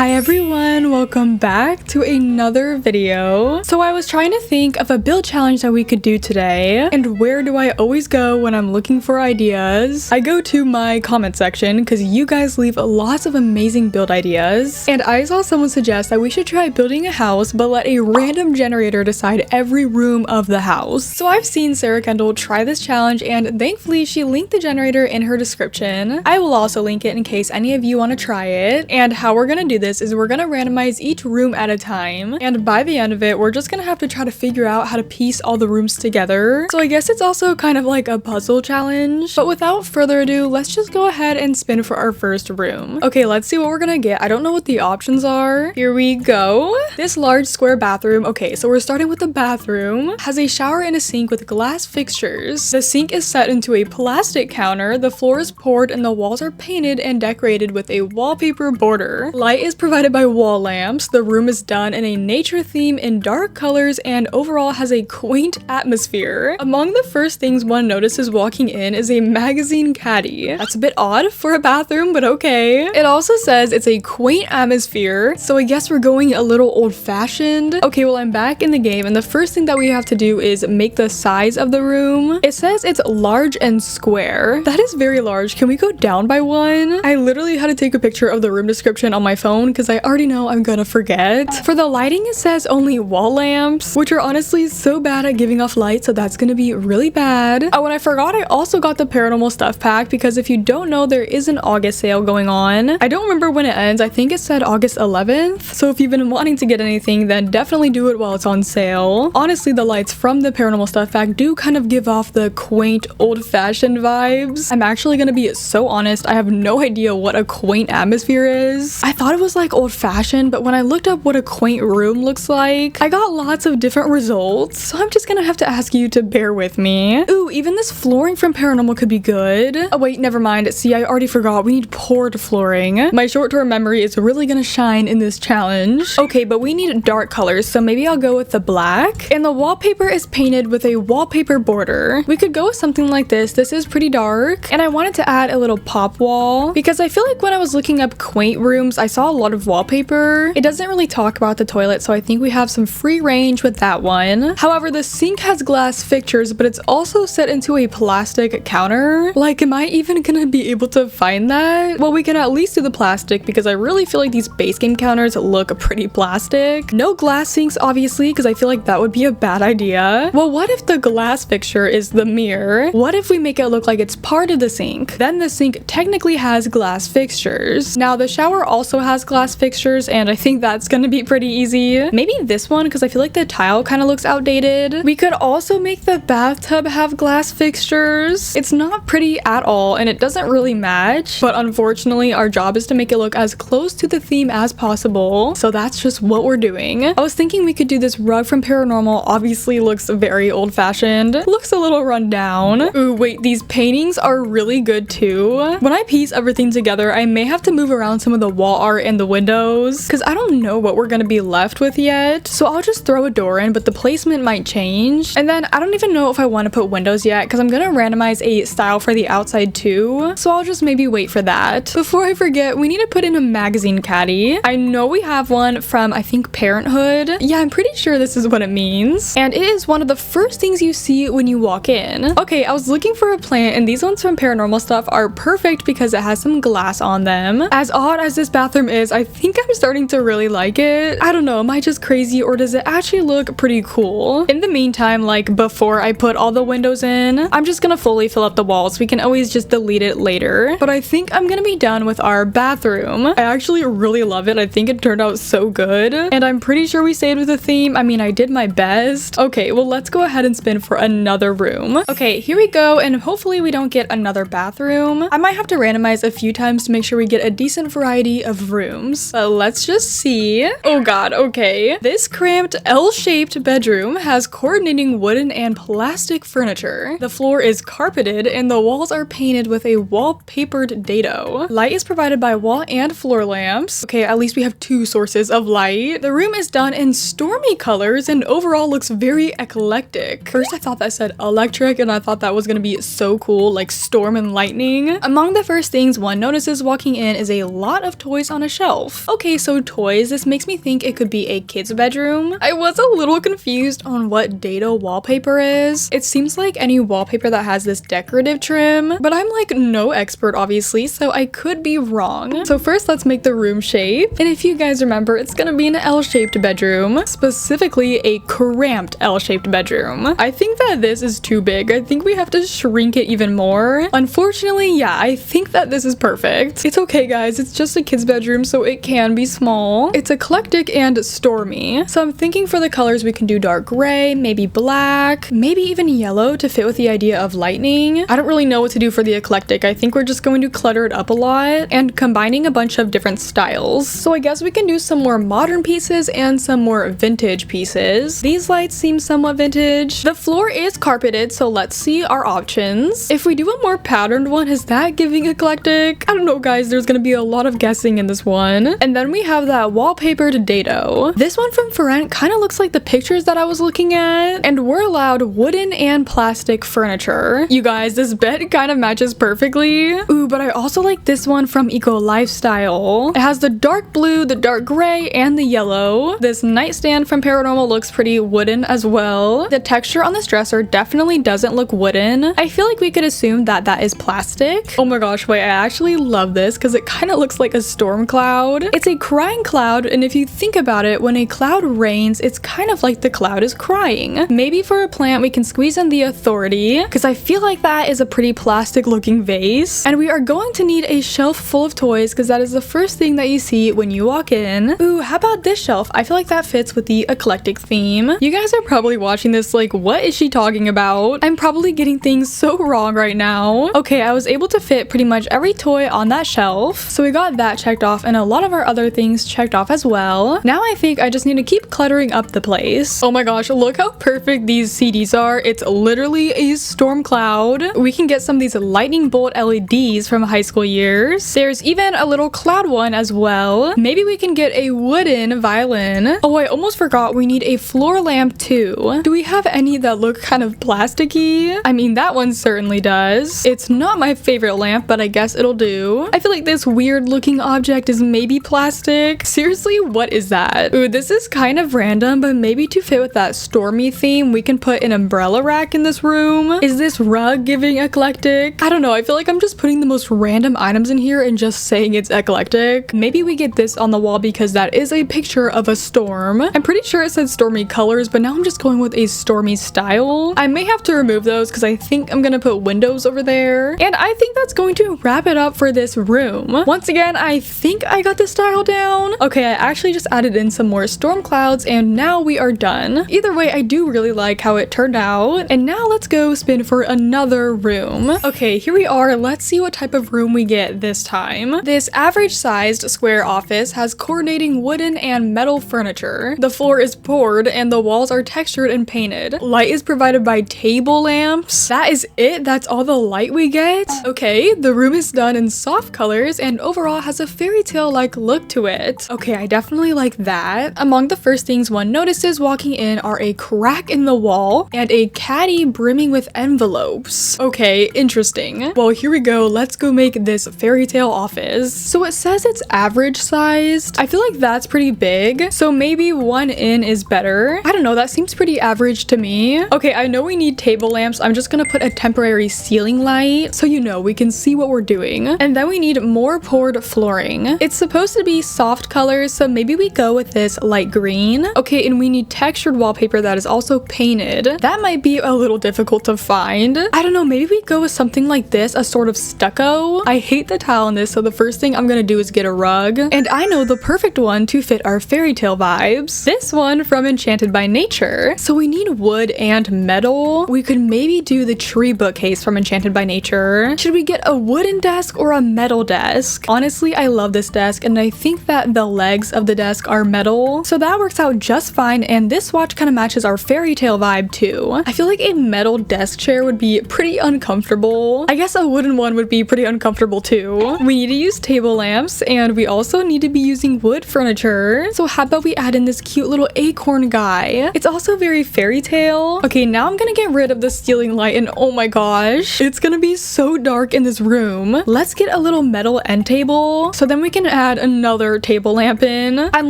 Hi everyone, welcome back to another video. So I was trying to think of a build challenge that we could do today, and where do I always go when I'm looking for ideas? I go to my comment section because you guys leave lots of amazing build ideas, and I saw someone suggest that we should try building a house but let a random generator decide every room of the house. So I've seen Sarah Kendall try this challenge, and thankfully she linked the generator in her description. I will also link it in case any of you want to try it. And how we're gonna do this is we're gonna randomize each room at a time, and by the end of it we're just gonna have to try to figure out how to piece all the rooms together. So I guess it's also kind of like a puzzle challenge. But without further ado, let's just go ahead and spin for our first room. Okay, let's see what we're gonna get. I don't know what the options are. Here we go. This large square bathroom. Okay, so we're starting with the bathroom. Has a shower and a sink with glass fixtures. The sink is set into a plastic counter. The floor is poured and the walls are painted and decorated with a wallpaper border. Light is provided by wall lamps. The room is done in a nature theme in dark colors and overall has a quaint atmosphere. Among the first things one notices walking in is a magazine caddy. That's a bit odd for a bathroom, but okay. It also says it's a quaint atmosphere, so I guess we're going a little old-fashioned. Okay, well, I'm back in the game, and the first thing that we have to do is make the size of the room. It says it's large and square. That is very large. Can we go down by one? I literally had to take a picture of the room description on my phone because I already know I'm gonna forget. For the lighting, it says only wall lamps, which are honestly so bad at giving off light, so that's gonna be really bad. Oh, and I forgot I also got the paranormal stuff pack because if you don't know, there is an August sale going on. I don't remember when it ends. I think it said August 11th. So if you've been wanting to get anything, then definitely do it while it's on sale. Honestly, the lights from the paranormal stuff pack do kind of give off the quaint, old-fashioned vibes. I'm actually gonna be so honest, I have no idea what a quaint atmosphere is. I thought it was like old-fashioned, but when I looked up what a quaint room looks like, I got lots of different results, so I'm just gonna have to ask you to bear with me. Ooh, even this flooring from paranormal could be good. Oh wait, never mind. See, I already forgot. We need poured flooring. My short-term memory is really gonna shine in this challenge. Okay, but we need dark colors, so maybe I'll go with the black. And the wallpaper is painted with a wallpaper border. We could go with something like this. This is pretty dark, and I wanted to add a little pop wall because I feel like when I was looking up quaint rooms, I saw a lot of wallpaper. It doesn't really talk about the toilet, so I think we have some free range with that one. However, the sink has glass fixtures, but it's also set into a plastic counter. Like, am I even gonna be able to find that? Well, we can at least do the plastic because I really feel like these base game counters look pretty plastic. No glass sinks, obviously, because I feel like that would be a bad idea. Well, what if the glass fixture is the mirror? What if we make it look like it's part of the sink? Then the sink technically has glass fixtures. Now, the shower also has glass fixtures, and I think that's gonna be pretty easy. Maybe this one, because I feel like the tile kind of looks outdated. We could also make the bathtub have glass fixtures. It's not pretty at all, and it doesn't really match, but unfortunately, our job is to make it look as close to the theme as possible, so that's just what we're doing. I was thinking we could do this rug from Paranormal. Obviously looks very old-fashioned. Looks a little run down. Ooh, wait, these paintings are really good too. When I piece everything together, I may have to move around some of the wall art and the windows because I don't know what we're gonna be left with yet. So I'll just throw a door in, but the placement might change. And then I don't even know if I want to put windows yet because I'm gonna randomize a style for the outside too. So I'll just maybe wait for that. Before I forget, we need to put in a magazine caddy. I know we have one from, I think, Parenthood. Yeah, I'm pretty sure this is what it means. And it is one of the first things you see when you walk in. Okay, I was looking for a plant, and these ones from Paranormal Stuff are perfect because it has some glass on them. As odd as this bathroom is, I think I'm starting to really like it. I don't know, am I just crazy or does it actually look pretty cool? In the meantime, like before I put all the windows in, I'm just gonna fully fill up the walls. We can always just delete it later. But I think I'm gonna be done with our bathroom. I actually really love it. I think it turned out so good. And I'm pretty sure we stayed with the theme. I mean, I did my best. Okay, well, let's go ahead and spin for another room. Okay, here we go, and hopefully we don't get another bathroom. I might have to randomize a few times to make sure we get a decent variety of rooms. But let's just see. Oh god, okay. This cramped L-shaped bedroom has coordinating wooden and plastic furniture. The floor is carpeted and the walls are painted with a wallpapered dado. Light is provided by wall and floor lamps. Okay, at least we have two sources of light. The room is done in stormy colors and overall looks very eclectic. First I thought that said electric and I thought that was gonna be so cool, like storm and lightning. Among the first things one notices walking in is a lot of toys on a shelf. shelf. Okay, so toys. This makes me think it could be a kid's bedroom. I was a little confused on what dado wallpaper is. It seems like any wallpaper that has this decorative trim, but I'm like no expert obviously, so I could be wrong. So first let's make the room shape. And if you guys remember, it's gonna be an L-shaped bedroom, specifically a cramped L-shaped bedroom. I think that this is too big. I think we have to shrink it even more. Unfortunately, yeah, I think that this is perfect. It's okay guys, it's just a kid's bedroom, so it can be small. It's eclectic and stormy. So I'm thinking for the colors we can do dark gray, maybe black, maybe even yellow to fit with the idea of lightning. I don't really know what to do for the eclectic. I think we're just going to clutter it up a lot and combining a bunch of different styles. So I guess we can do some more modern pieces and some more vintage pieces. These lights seem somewhat vintage. The floor is carpeted, so let's see our options. If we do a more patterned one, is that giving eclectic? I don't know guys, there's gonna be a lot of guessing in this one. And then we have that wallpapered dado. This one from Ferrent kind of looks like the pictures that I was looking at, and we're allowed wooden and plastic furniture. You guys, this bed kind of matches perfectly. Ooh, but I also like this one from Eco Lifestyle. It has the dark blue, the dark gray, and the yellow. This nightstand from Paranormal looks pretty wooden as well. The texture on this dresser definitely doesn't look wooden. I feel like we could assume that that is plastic. Oh my gosh, wait, I actually love this because it kind of looks like a storm cloud. It's a crying cloud, and if you think about it, when a cloud rains, it's kind of like the cloud is crying. Maybe for a plant we can squeeze in the authority, because I feel like that is a pretty plastic looking vase. And we are going to need a shelf full of toys because that is the first thing that you see when you walk in. Ooh, how about this shelf? I feel like that fits with the eclectic theme. You guys are probably watching this like, what is she talking about? I'm probably getting things so wrong right now. Okay, I was able to fit pretty much every toy on that shelf, so we got that checked off and a lot of our other things checked off as well. Now I think I just need to keep cluttering up the place. Oh my gosh, look how perfect these CDs are. It's literally a storm cloud. We can get some of these lightning bolt LEDs from high school years. There's even a little cloud one as well. Maybe we can get a wooden violin. Oh, I almost forgot we need a floor lamp too. Do we have any that look kind of plasticky? I mean, that one certainly does. It's not my favorite lamp, but I guess it'll do. I feel like this weird looking object is maybe plastic. Seriously, what is that? Ooh, this is kind of random, but maybe to fit with that stormy theme, we can put an umbrella rack in this room. Is this rug giving eclectic? I don't know. I feel like I'm just putting the most random items in here and just saying it's eclectic. Maybe we get this on the wall because that is a picture of a storm. I'm pretty sure it said stormy colors, but now I'm just going with a stormy style. I may have to remove those because I think I'm gonna put windows over there. And I think that's going to wrap it up for this room. Once again, I think I got the style down. Okay, I actually just added in some more storm clouds and now we are done. Either way, I do really like how it turned out. And now let's go spin for another room. Okay, here we are. Let's see what type of room we get this time. This average sized square office has coordinating wooden and metal furniture. The floor is poured and the walls are textured and painted. Light is provided by table lamps. That is it? That's all the light we get? Okay, the room is done in soft colors and overall has a fairy tale like look to it. Okay, I definitely like that. Among the first things one notices walking in are a crack in the wall and a caddy brimming with envelopes. Okay, interesting. Well, here we go. Let's go make this fairy tale office. So it says it's average sized. I feel like that's pretty big. So maybe one in is better. I don't know. That seems pretty average to me. Okay, I know we need table lamps. I'm just gonna put a temporary ceiling light so you know we can see what we're doing. And then we need more poured flooring. It's supposed to be soft colors, so maybe we go with this light green. Okay, and we need textured wallpaper that is also painted. That might be a little difficult to find. I don't know, maybe we go with something like this, a sort of stucco. I hate the tile in this, so the first thing I'm gonna do is get a rug. And I know the perfect one to fit our fairy tale vibes. This one from Enchanted by Nature. So we need wood and metal. We could maybe do the tree bookcase from Enchanted by Nature. Should we get a wooden desk or a metal desk? Honestly, I love this desk and I think that the legs of the desk are metal. So that works out just fine, and this swatch kind of matches our fairy tale vibe too. I feel like a metal desk chair would be pretty uncomfortable. I guess a wooden one would be pretty uncomfortable too. We need to use table lamps and we also need to be using wood furniture. So how about we add in this cute little acorn guy? It's also very fairy tale. Okay, now I'm gonna get rid of the ceiling light and oh my gosh, it's gonna be so dark in this room. Let's get a little metal end table so then we can add another table lamp in. I'm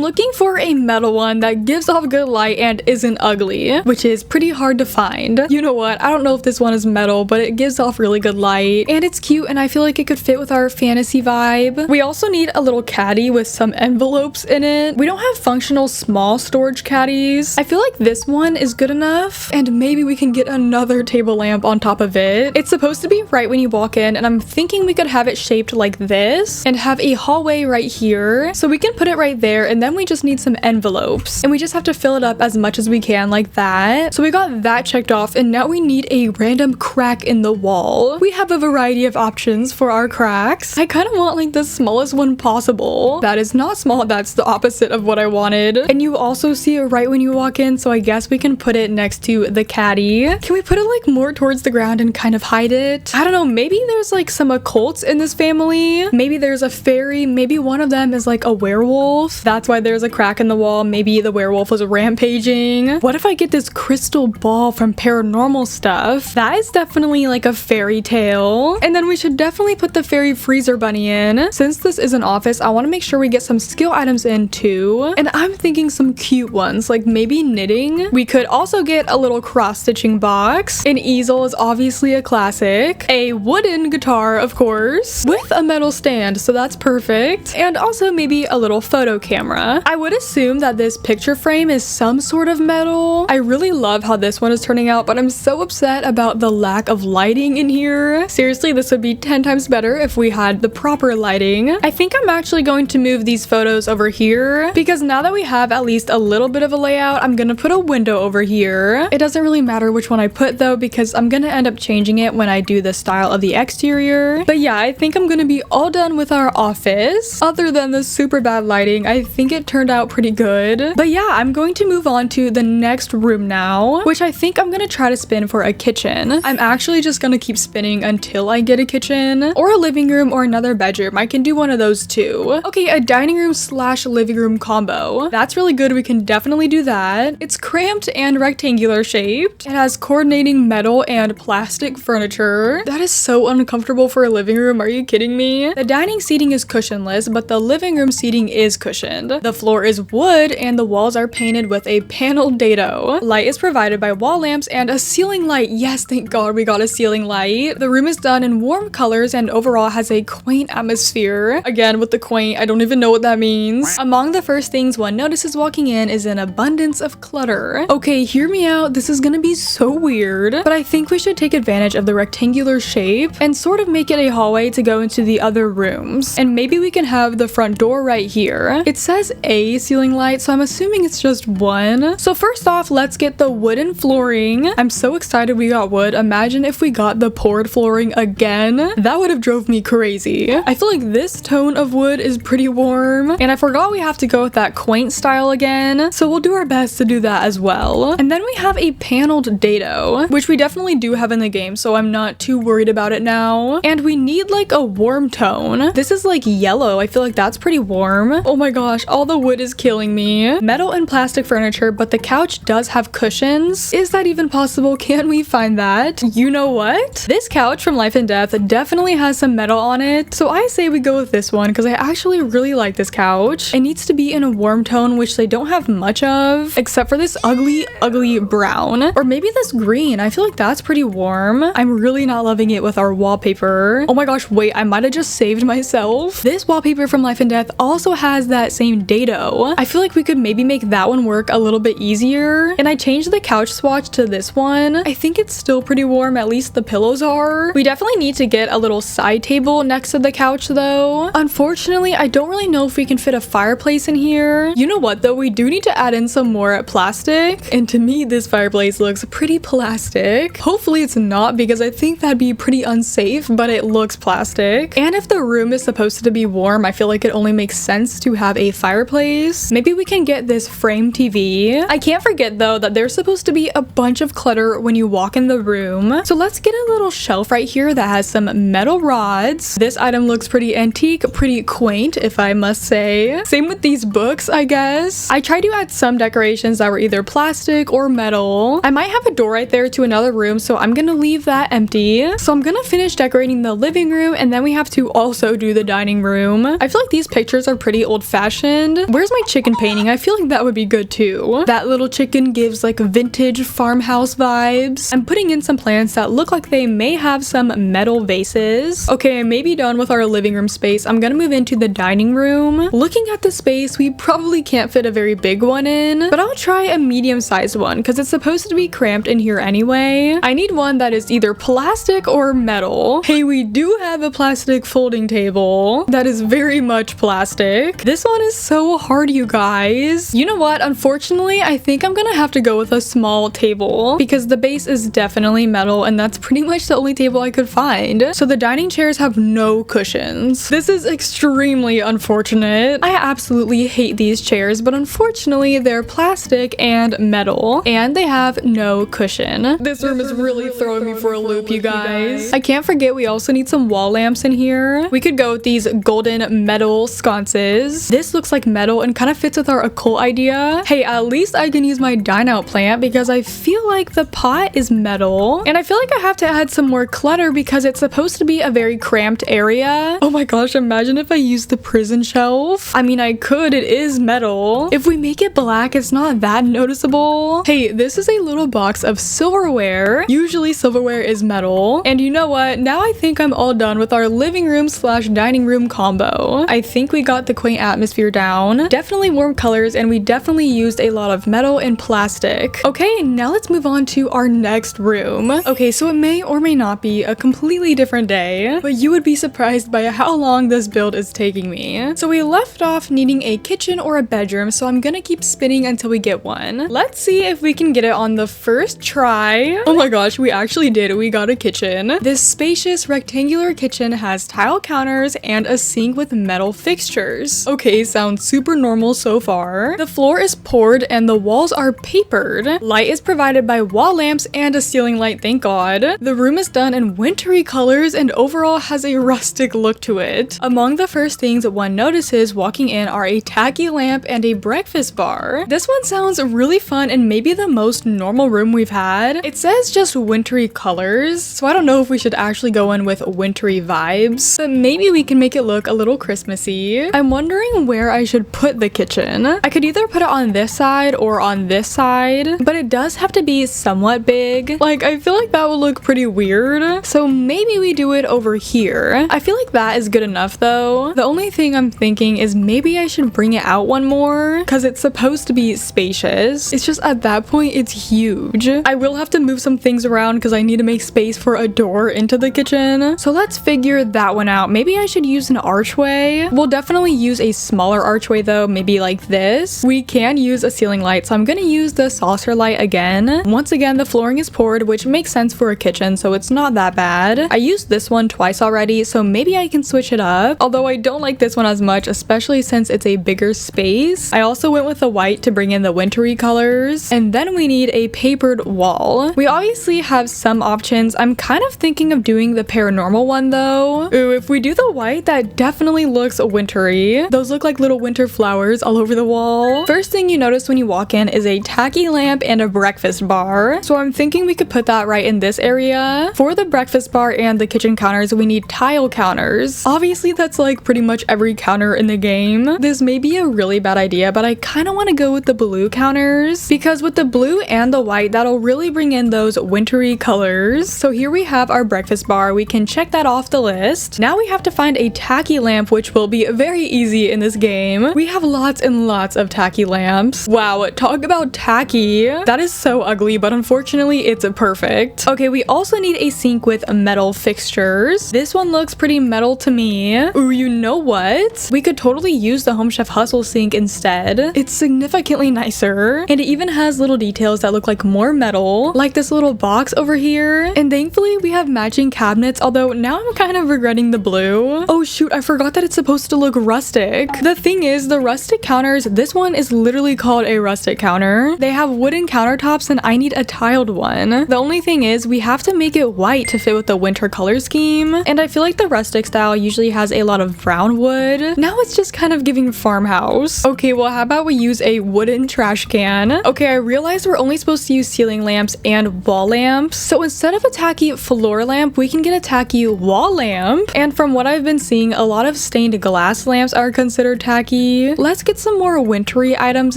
looking for a metal one that gives off good light and isn't ugly, which is pretty hard to find. You know what? I don't know if this one is metal, but it gives off really good light and it's cute and I feel like it could fit with our fantasy vibe. We also need a little caddy with some envelopes in it. We don't have functional small storage caddies. I feel like this one is good enough and maybe we can get another table lamp on top of it. It's supposed to be right when you walk in and I'm thinking we could have it shaped like this and have a hallway right here. So we can put it right there and then we just need some envelopes and we just have to fill it up as much as we can like that. So we got that checked off and now we need a random crack in the wall. We have a variety of options for our cracks. I kind of want like the smallest one possible. That is not small, that's the opposite of what I wanted. And you also see it right when you walk in, so I guess we can put it next to the caddy. Can we put it like more towards the ground and kind of hide it? I don't know, maybe there's like some occults in this family. Maybe there's a fairy, maybe one of them is like a werewolf. That's why there's a crack in the wall. Maybe the werewolf was rampaging. What if I get this crystal ball from paranormal stuff? That is definitely like a fairy tale. And then we should definitely put the fairy freezer bunny in. Since this is an office, I want to make sure we get some skill items in too. And I'm thinking some cute ones, like maybe knitting. We could also get a little cross-stitching box. An easel is obviously a classic. A wooden guitar, of course, with a metal stand, so that's perfect. And also maybe a little photo camera. I would assume that this picture frame is some sort of metal. I really love how this one is turning out, but I'm so upset about the lack of lighting in here. Seriously, this would be 10 times better if we had the proper lighting. I think I'm actually going to move these photos over here because now that we have at least a little bit of a layout, I'm gonna put a window over here. It doesn't really matter which one I put though because I'm gonna end up changing it when I do the style of the exterior. But yeah, I think I'm gonna be all done with our office. Other than the super bad lighting, I think it turned out pretty good. But yeah, I'm going to move on to the next room now, which I think I'm gonna try to spin for a kitchen. I'm actually just gonna keep spinning until I get a kitchen or a living room or another bedroom. I can do one of those too. Okay, a dining room slash living room combo. That's really good. We can definitely do that. It's cramped and rectangular shaped. It has coordinating metal and plastic furniture. That is so uncomfortable for a living room. Are you kidding me? The dining seating is cushionless, but the living room seating is cushioned. The floor is wood and the walls are painted with a paneled dado. Light is provided by wall lamps and a ceiling light. Yes, thank God we got a ceiling light. The room is done in warm colors and overall has a quaint atmosphere. Again, with the quaint, I don't even know what that means. Among the first things one notices walking in is an abundance of clutter. Okay, hear me out. This is gonna be so weird, but I think we should take advantage of the rectangular shape and sort of make it a hallway to go into the other rooms. And maybe we can have the front door right here. It says a ceiling light, so I'm assuming it's just one. So first off, let's get the wooden flooring. I'm so excited we got wood. Imagine if we got the poured flooring again. That would have drove me crazy. I feel like this tone of wood is pretty warm, and I forgot we have to go with that quaint style again, so we'll do our best to do that as well. And then we have a paneled dado, which we definitely do have in the game, so I'm not too worried about it now. And we need like a warm tone. This is like yellow. I feel like that's pretty warm. Oh my gosh, all the wood is killing me. Metal and plastic furniture, but the couch does have cushions. Is that even possible? Can we find that? You know what? This couch from Life and Death definitely has some metal on it, so I say we go with this one because I actually really like this couch. It needs to be in a warm tone, which they don't have much of, except for this ugly brown, or maybe this green. I feel like that's pretty warm. I'm really not loving it with our wallpaper. Oh my gosh, wait, I might have just saved myself. This wallpaper from Life and Death also has that same dado. I feel like we could maybe make that one work a little bit easier. And I changed the couch swatch to this one. I think it's still pretty warm, at least the pillows are. We definitely need to get a little side table next to the couch though. Unfortunately, I don't really know if we can fit a fireplace in here. You know what though, we do need to add in some more plastic, and to me this fireplace looks pretty plastic. Hopefully it's not, because I think that'd be pretty unsafe, but it looks plastic. And if the room is supposed to be warm, I feel like it only makes sense to have a fireplace. Maybe we can get this frame TV. I can't forget though that there's supposed to be a bunch of clutter when you walk in the room, so let's get a little shelf right here that has some metal rods. This item looks pretty antique, pretty quaint if I must say. Same with these books, I guess. I tried to add some decorations that were either plastic or metal. I might have a door right there to another room, so I'm gonna leave that empty. So I'm gonna finish decorating the living room, and then we have to also do the dining room. I feel like these pictures are pretty old-fashioned. Where's my chicken painting? I feel like that would be good too. That little chicken gives like vintage farmhouse vibes. I'm putting in some plants that look like they may have some metal vases. Okay, I may be done with our living room space. I'm gonna move into the dining room. Looking at the space, we probably can't fit a very big one in, but I'll try a medium-sized one because it's supposed to be cramped in here anyway. I need one that is either plastic or metal. Hey, we do have a plastic folding table that is very much plastic. This one is so hard, you guys. You know what? Unfortunately, I think I'm gonna have to go with a small table because the base is definitely metal and that's pretty much the only table I could find. So the dining chairs have no cushions. This is extremely unfortunate. I absolutely hate these chairs, but unfortunately they're plastic and metal and they have no cushion. This room is really throwing me for a loop, you guys. I can't forget we also need some wall lamps in here. We could go with these golden metal sconces. This looks like metal and kind of fits with our occult idea. Hey, at least I can use my dine out plant because I feel like the pot is metal and I feel like I have to add some more clutter because it's supposed to be a very cramped area. Oh my gosh, imagine if I used the prison shelf. I mean, I could, it is metal. If we make it black, it's not that noticeable. Hey, this is a little box of silverware. Usually silverware is metal. And you know what? Now I think I'm all done with our living room slash dining room combo. I think we got the quaint atmosphere down. Definitely warm colors and we definitely used a lot of metal and plastic. Okay, now let's move on to our next room. Okay, so it may or may not be a completely different day, but you would be surprised by how long this build is taking me. So we left off needing a kitchen or a bedroom, so I'm gonna keep spinning until we get one. Let's see if we can get it on the first try. Oh my gosh, we actually did. We got a kitchen. This spacious rectangular kitchen has tile counters and a sink with metal fixtures. Okay, sounds super normal so far. The floor is poured and the walls are papered. Light is provided by wall lamps and a ceiling light, thank God. The room is done in wintry colors and overall has a rustic look to it. Among the first things one notices walking in are a tacky lamp and a breakfast bar. This one sounds really fun and maybe the most normal room we've had. It says just wintry colors, so I don't know if we should actually go in with wintry vibes, but maybe we can make it look a little Christmassy. I'm wondering where I should put the kitchen. I could either put it on this side or on this side, but it does have to be somewhat big. Like, I feel like that would look pretty weird, so maybe we do it over here. I feel like that is good enough though. The only thing I'm thinking is maybe I should bring it out one more because it's supposed to be spacious. It's just at that point it's huge. I will have to move some things around because I need to make space for a door into the kitchen. So let's figure that one out. Maybe I should use an archway. We'll definitely use a smaller archway though, maybe like this. We can use a ceiling light, so I'm gonna use the saucer light again. Once again, the flooring is poured, which makes sense for a kitchen, so it's not that bad. I used this one twice already, so maybe I can switch it up. Although I don't like this one as much, especially since it's a bigger space. I also went with the white to bring in the wintry colors. And then we need a papered wall. We obviously have some options. I'm kind of thinking of doing the paranormal one though. Ooh, if we do the white, that definitely looks wintry. Those look like little winter flowers all over the wall. First thing you notice when you walk in is a tacky lamp and a breakfast bar. So I'm thinking we could put that right in this area. For the breakfast bar and the kitchen counters, we need tile counters. Obviously, that's like pretty much every counter in the game. This may be a really bad idea, but I kind of want to go with the blue counters because with the blue and the white, that'll really bring in those wintry colors. So here we have our breakfast bar. We can check that off the list. Now we have to find a tacky lamp, which will be very easy in this game. We have lots and lots of tacky lamps. Wow, talk about tacky. That is so ugly, but unfortunately it's perfect. Okay, we also need a sink with metal fixtures. This one looks pretty metal to me. Ooh, you know what? We could totally use the Home Chef Hustle sink instead. It's significantly nicer, and it even has little details that look like more metal, like this little box over here. And thankfully we have matching cabinets, although now I'm kind of regretting the blue. Oh shoot, I forgot that it's supposed to look rustic. The thing is, the rustic counters, this one is literally called a rustic counter. They have wooden countertops and I need a tiled one. The only thing is we have to make it white to fit with the winter color scheme, and I feel like the rustic style usually has a lot of brown wood. Now it's just kind of giving farmhouse. Okay, well how about we use a wooden trash can? Okay, I realized we're only supposed to use ceiling lamps and wall lamps, so instead of a tacky floor lamp, we can get a tacky wall lamp. And from what I've been seeing, a lot of stained glass lamps are considered tacky. Let's get some more wintry items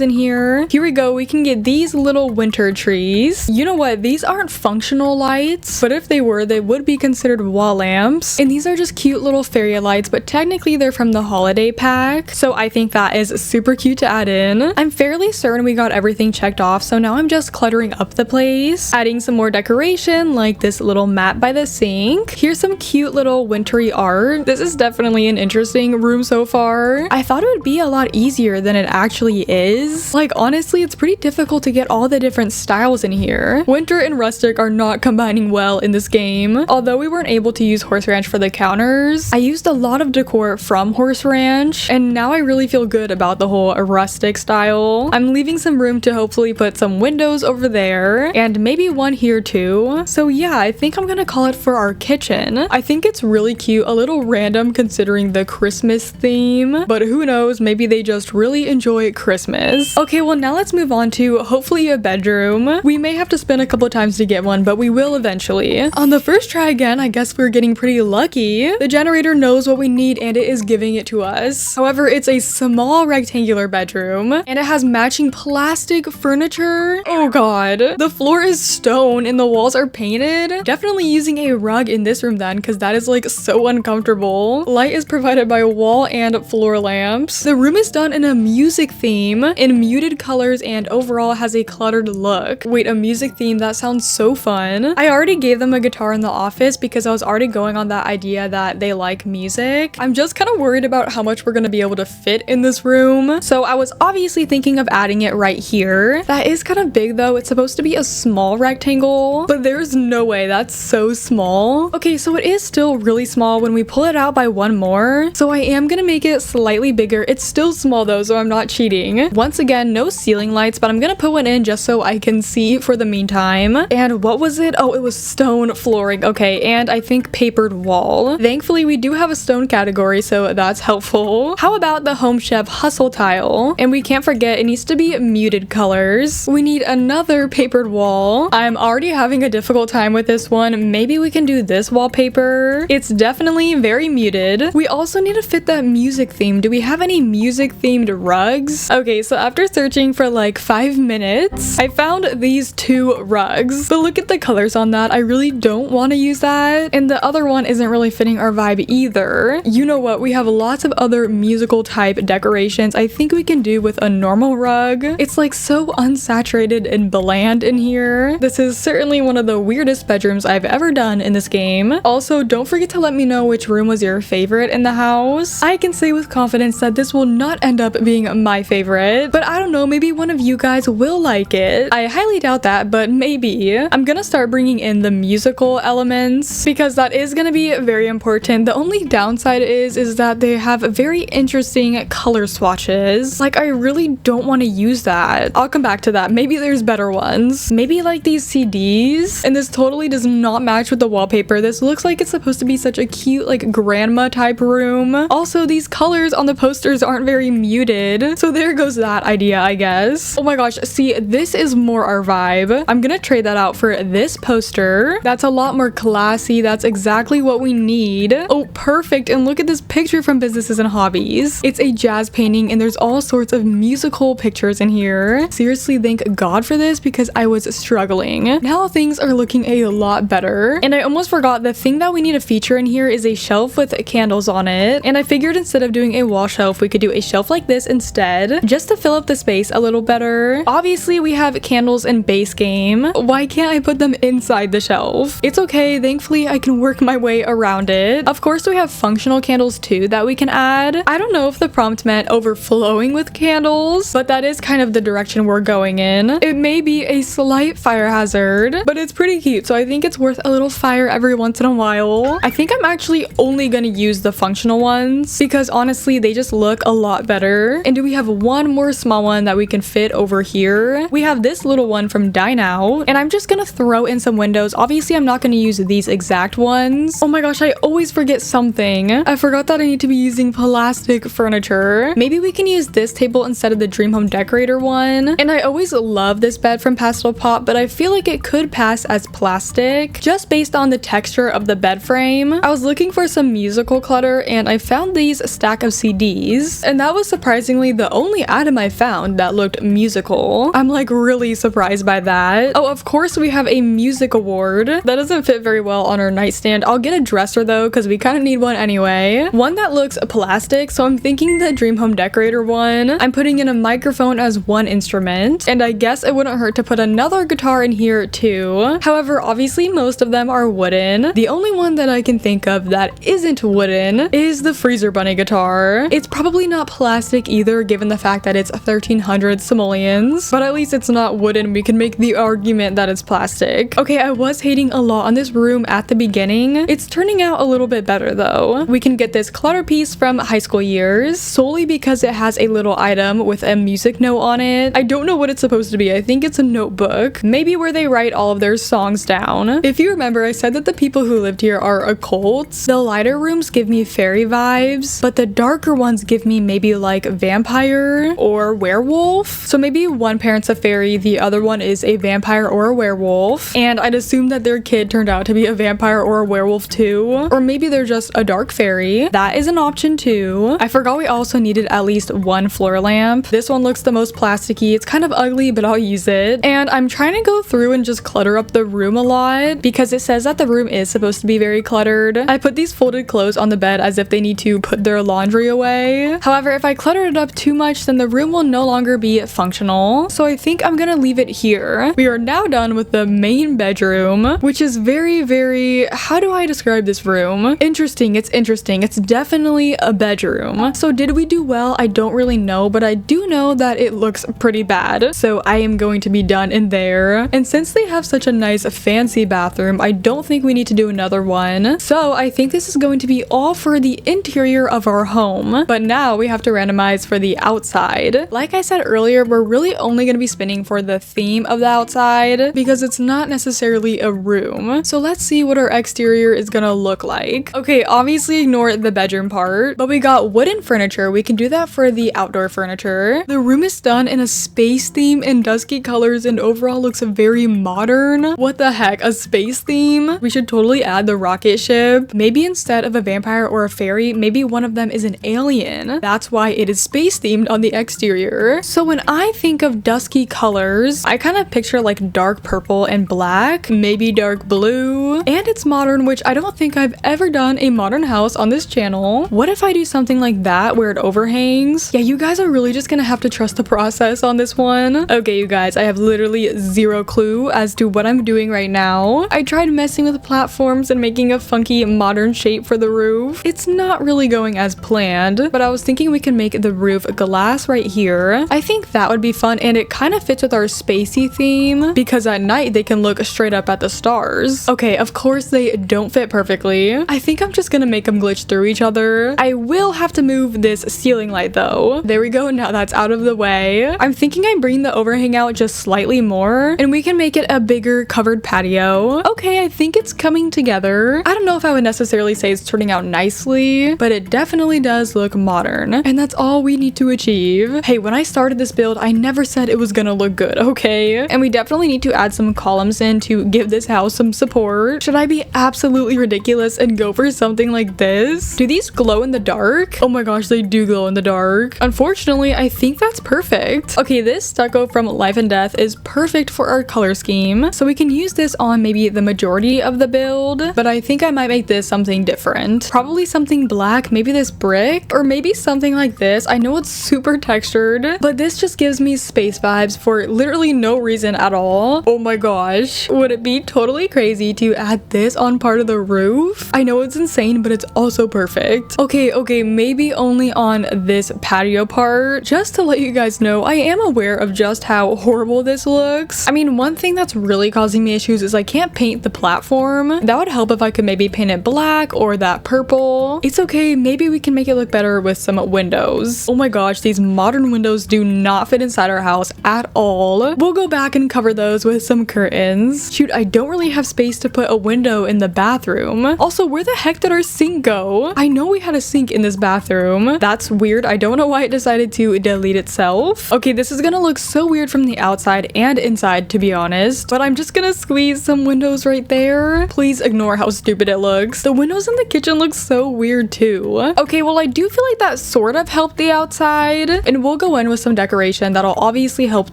in here. Here we go. We can get these little winter trees. You know what? These aren't functional lights, but if they were, they would be considered wall lamps. And these are just cute little fairy lights, but technically they're from the holiday pack. So I think that is super cute to add in. I'm fairly certain we got everything checked off, so now I'm just cluttering up the place, adding some more decoration like this little mat by the sink. Here's some cute little wintry art. This is definitely an interesting room so far. I thought it would be a lot easier than it actually is. Like honestly, it's pretty difficult to get all the different styles in here. Winter and rustic are not combining well in this game. Although we weren't able to use Horse Ranch for the counters, I used a lot of decor from Horse Ranch, and now I really feel good about the whole rustic style. I'm leaving some room to hopefully put some windows over there, and maybe one here too. So yeah, I think I'm gonna call it for our kitchen. I think it's really cute, a little random considering the Christmas theme, but who knows, maybe they just really enjoy Christmas. Okay, well now let's move on to hopefully a bedroom. We may have to spin a couple times to get one, but we will eventually. On the first try again, I guess we're getting pretty lucky. The generator knows what we need and it is giving it to us. However, it's a small rectangular bedroom and it has matching plastic furniture. Oh god. The floor is stone and the walls are painted. Definitely using a rug in this room then, because that is like so uncomfortable. Light is provided by wall and floor lamps. The room is done in a music theme in muted colors and overall has a cluttered look. Wait, a music theme? That sounds so fun. I already gave them a guitar in the office because I was already going on that idea that they like music. I'm just kind of worried about how much we're going to be able to fit in this room. So I was obviously thinking of adding it right here. That is kind of big though. It's supposed to be a small rectangle, but there's no way. That's so small. Okay, so it is still really small when we pull it out by one more. So I am going to make it slightly bigger. It's still small though, so I'm not cheating. Once again, no ceiling lights, but I'm going to put one in just so I can see for the meantime. And what was it? Oh, it was stone flooring. Okay, and I think papered wall. Thankfully, we do have a stone category, so that's helpful. How about the Home Chef hustle tile? And we can't forget, it needs to be muted colors. We need another papered wall. I'm already having a difficult time with this one. Maybe we can do this wallpaper. It's definitely very muted. We also need to fit that music theme. Do we have any music themed rugs? Okay, so after searching for like 5 minutes, I found these two rugs. But look at the colors on that. I really don't want to use that. And the other one isn't really fitting our vibe either. You know what? We have lots of other musical type decorations I think we can do with a normal rug. It's like so unsaturated and bland in here. This is certainly one of the weirdest bedrooms I've ever done in this game. Also, don't forget to let me know which room was your favorite in the house. I can say with confidence that this will not end up being my favorite, but I don't know, maybe one of you guys will like it. I highly doubt that, but maybe. I'm gonna start bringing in the musical elements because that is gonna be very important. The only downside is that they have very interesting color swatches. Like, I really don't want to use that. I'll come back to that. Maybe there's better ones. Maybe like these CDs. And this totally does not match with the wallpaper. This looks like it's supposed to be such a cute like grandma type room. Also, these colors on the posters aren't very muted. So there goes that idea, I guess. Oh my gosh, see, this is more our vibe. I'm gonna trade that out for this poster. That's a lot more classy. That's exactly what we need. Oh, perfect. And look at this picture from Businesses and Hobbies. It's a jazz painting and there's all sorts of musical pictures in here. Seriously, thank God for this because I was struggling. Now things are looking a lot better. And I almost forgot, the thing that we need to feature in here is a shelf with candles on it. And I figured instead of doing a wall shelf, we could do a shelf like this instead, just to fill up the space a little better. Obviously, we have candles in base game. Why can't I put them inside the shelf? It's okay. Thankfully, I can work my way around it. Of course, we have functional candles too that we can add. I don't know if the prompt meant overflowing with candles, but that is kind of the direction we're going in. It may be a slight fire hazard, but it's pretty cute, so I think it's worth a little fire every once in a while. I think I'm actually only gonna use the functional ones because honestly, they just look a lot better. And do we have one more small one that we can fit over here? We have this little one from Dine Out, and I'm just gonna throw in some windows. Obviously, I'm not gonna use these exact ones. Oh my gosh, I always forget something. I forgot that I need to be using plastic furniture. Maybe we can use this table instead of the Dream Home Decorator one. And I always love this bed from Pastel Pop, but I feel like it could pass as plastic just based on the texture of the bed frame. I was looking for some musical clutter and I found these stack of CDs, and that was surprisingly the only item I found that looked musical. I'm like really surprised by that. Oh, of course we have a music award. That doesn't fit very well on our nightstand. I'll get a dresser though, because we kind of need one anyway. One that looks plastic, so I'm thinking the dream home decorator one. I'm putting in a microphone as one instrument, and I guess it wouldn't hurt to put another guitar in here too. However, obviously most of them are wooden. The only one that I can think of that isn't wooden is the Freezer Bunny guitar. It's probably not plastic either, given the fact that it's 1300 simoleons, but at least it's not wooden. We can make the argument that it's plastic. Okay, I was hating a lot on this room at the beginning. It's turning out a little bit better though. We can get this clutter piece from high school years solely because it has a little item with a music note on it. I don't know what it's supposed to be. I think it's a notebook, maybe where they write all of their songs down. If you remember, I said that the people who lived here are occults. The lighter rooms give me fairy vibes, but the darker ones give me maybe like vampire or werewolf. So maybe one parent's a fairy, the other one is a vampire or a werewolf, and I'd assume that their kid turned out to be a vampire or a werewolf too, or maybe they're just a dark fairy. That is an option too. I forgot we also needed at least one floor lamp. This one looks the most plasticky. It's kind of ugly, but I'll use it. And I'm trying to go through and just clutter up the room a lot because it says that the room is supposed to be very cluttered. I put these folded clothes on the bed as if they need to put their laundry away. However, if I clutter it up too much, then the room will no longer be functional. So I think I'm gonna leave it here. We are now done with the main bedroom, which is very, how do I describe this room? Interesting. It's interesting. It's definitely a bedroom. So did we do well? I don't really know, but I do know that it looks pretty bad. So I am going to be done in there. And since they have such a nice fancy bathroom, I don't think we need to do another one. So I think this is going to be all for the interior of our home. But now we have to randomize for the outside. Like I said earlier, we're really only going to be spinning for the theme of the outside because it's not necessarily a room. So let's see what our exterior is gonna look like. Okay, obviously ignore the bedroom part, but we got wooden furniture. We can do that for the outdoor furniture. The room is done in a space theme in dusky colors and overall looks very modern. What the heck, a space theme? We should totally add the rocket ship. Maybe instead of a vampire or a fairy, maybe one of them is an alien. That's why it is space themed on the exterior. So when I think of dusky colors, I kind of picture like dark purple and black, maybe dark blue, and it's modern, which I don't think I've ever done a modern house on this channel. What if I do something like that where it overhangs? Yeah, you guys are really just gonna have to trust the process on this one. Okay, you guys, I have literally zero clue as to what I'm doing right now. I tried messing with platforms and making a funky modern shape for the roof. It's not really going as planned, but I was thinking we can make the roof glass right here. I think that would be fun, and it kind of fits with our spacey theme because at night they can look straight up at the stars. Okay, of course they don't fit perfectly. I think I'm just gonna make them glitch through each other. I will have to move this ceiling light though. There we go, now that's out of the way. I'm thinking I bring the overhang out just slightly more and we can make it a bigger covered patio. Okay, I think it's coming together. I don't know if I would necessarily say it's turning out nicely, but it definitely does look modern, and that's all we need to achieve. Hey, when I started this build, I never said it was gonna look good, okay? And we definitely need to add some columns in to give this house some support. Should I be absolutely ridiculous and go for something like this? Do these glow in the dark? Oh my gosh, they do glow in the dark. Unfortunately, I think that's perfect. Okay, this stucco from Life and Death is perfect for our color scheme, so we can use this on maybe the majority of the build, but I think I might make this something different. Probably something black, maybe this brick, or maybe something like this. I know it's super textured, but this just gives me space vibes for literally no reason at all. Oh my gosh, would it be totally crazy to add this on part of the roof? I know it's insane, but it's also perfect. Okay, maybe only on this patio part. Just to let you guys know, I am aware of just how horrible this looks. I mean, one thing that's really causing me issues is I can't paint the platform. That would help if I could maybe paint it black or that purple. It's okay, maybe we can make it look better with some windows. Oh my gosh, these modern windows do not fit inside our house at all. We'll go back and cover those with some curtains. Shoot, I don't really have space to put a window in the bathroom. Also, where the heck did our sink go? I know we had a sink in this bathroom. That's weird. I don't know why it decided to delete itself. Okay, this is gonna look so weird from the outside and inside, to be honest, but I'm just gonna squeeze some windows right there. Please ignore how stupid it looks. The windows in the kitchen look so weird. weird too. Okay, well, I do feel like that sort of helped the outside, and we'll go in with some decoration that'll obviously help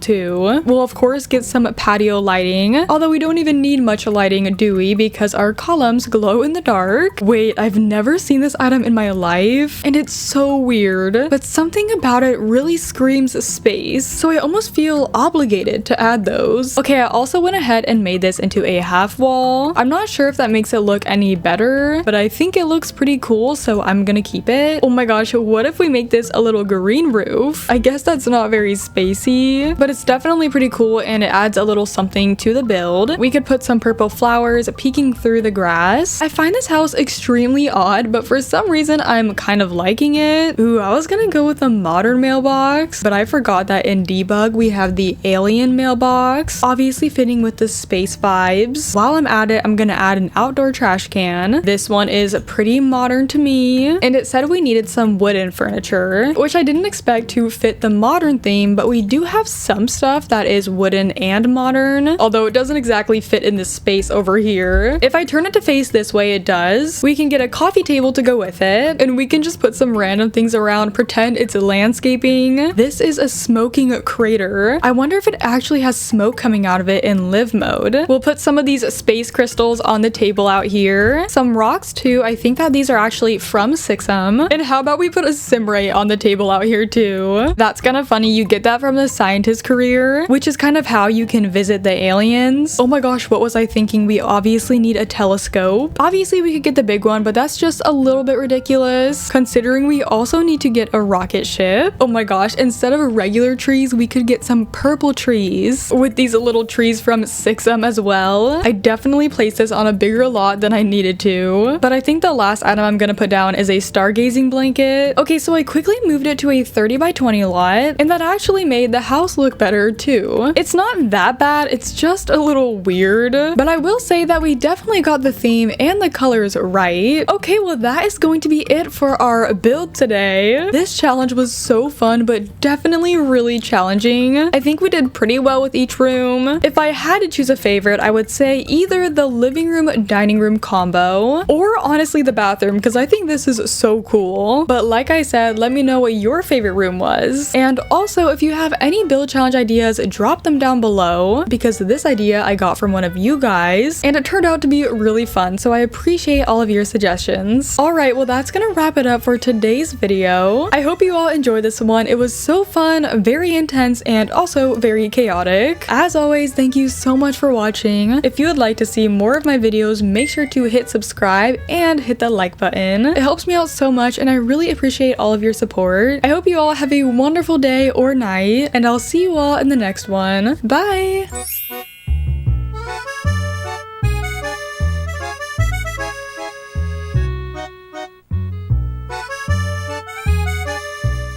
too. We'll of course get some patio lighting, although we don't even need much lighting, do we? Because our columns glow in the dark. Wait, I've never seen this item in my life, and it's so weird, but something about it really screams space, so I almost feel obligated to add those. Okay, I also went ahead and made this into a half wall. I'm not sure if that makes it look any better, but I think it looks pretty cool, so I'm gonna keep it. Oh my gosh, what if we make this a little green roof? I guess that's not very spacey, but it's definitely pretty cool, and it adds a little something to the build. We could put some purple flowers peeking through the grass. I find this house extremely odd, but for some reason I'm kind of liking it. Ooh, I was gonna go with a modern mailbox, but I forgot that in debug we have the alien mailbox, obviously fitting with the space vibes. While I'm at it, I'm gonna add an outdoor trash can. This one is pretty modern to me, and it said we needed some wooden furniture, which I didn't expect to fit the modern theme, but we do have some stuff that is wooden and modern, although it doesn't exactly fit in this space over here. If I turn it to face this way, it does. We can get a coffee table to go with it, and we can just put some random things around, pretend it's landscaping. This is a smoking crater. I wonder if it actually has smoke coming out of it in live mode. We'll put some of these space crystals on the table out here. Some rocks too. I think that these are actually from Sixum. And how about we put a simray on the table out here too? That's kind of funny. You get that from the scientist career, which is kind of how you can visit the aliens. Oh my gosh, what was I thinking? We obviously need a telescope. Obviously we could get the big one, but that's just a little bit ridiculous considering we also need to get a rocket ship. Oh my gosh, instead of regular trees, we could get some purple trees with these little trees from Sixum as well. I definitely placed this on a bigger lot than I needed to, but I think the last item I'm gonna put down is a stargazing blanket. Okay, so I quickly moved it to a 30 by 20 lot, and that actually made the house look better too. It's not that bad, it's just a little weird, but I will say that we definitely got the theme and the colors right. Okay, well that is going to be it for our build today. This challenge was so fun, but definitely really challenging. I think we did pretty well with each room. If I had to choose a favorite, I would say either the living room dining room combo or honestly the bathroom, because I think this is so cool. But like I said, let me know what your favorite room was, and also if you have any build challenge ideas, drop them down below, because this idea I got from one of you guys and it turned out to be really fun, so I appreciate all of your suggestions. Alright, well that's gonna wrap it up for today's video. I hope you all enjoyed this one. It was so fun, very intense, and also very chaotic. As always, thank you so much for watching. If you would like to see more of my videos, make sure to hit subscribe and hit the like button. It helps me out so much and I really appreciate all of your support. I hope you all have a wonderful day or night, and I'll see you all in the next one. Bye!